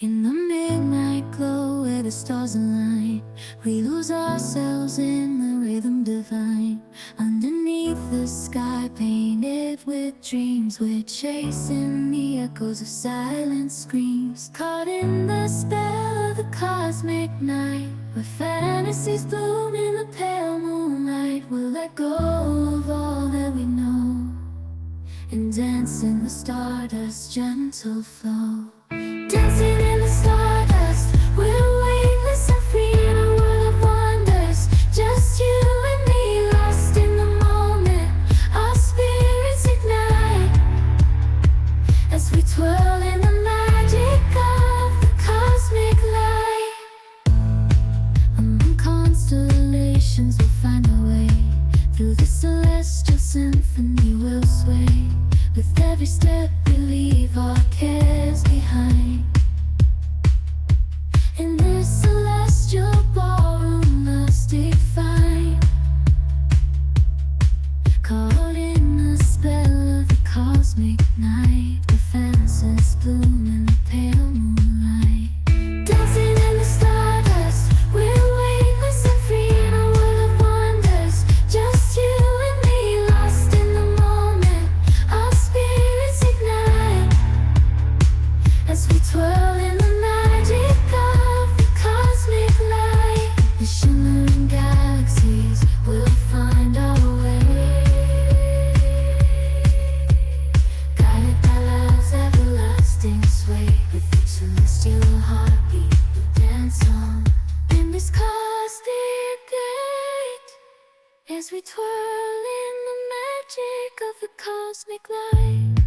In the midnight glow where the stars align, we lose ourselves in the rhythm divine. Underneath the sky painted with dreams, we're chasing the echoes of silent screams. Caught in the spell of the cosmic night, where fantasies bloom in the pale moonlight. We'll let go of all that we know and dance in the stardust's gentle flow. Dancing in the stardust, we're weightless and free in a world of wonders. Just you and me, lost in the moment. Our spirits ignite as we twirl in the magic of the cosmic light. Among constellations, we'll find our way. Through the celestial symphony, we'll sway. With every step, we leave our cares behind. In this celestial ballroom, love's defined. Caught in the spell of the cosmic night, the fantasies bloom in the pale moonlight. Dancing in the stardust, we're weightless and free in a world of wonders. Just you and me, lost in the moment. Our spirits ignite as we twirl in the magic of the cosmic light. The shimmering galaxies will find our way, guided by love's everlasting sway. With each celestial heartbeat, we dance on in this cosmic gate as we twirl in the magic of the cosmic light.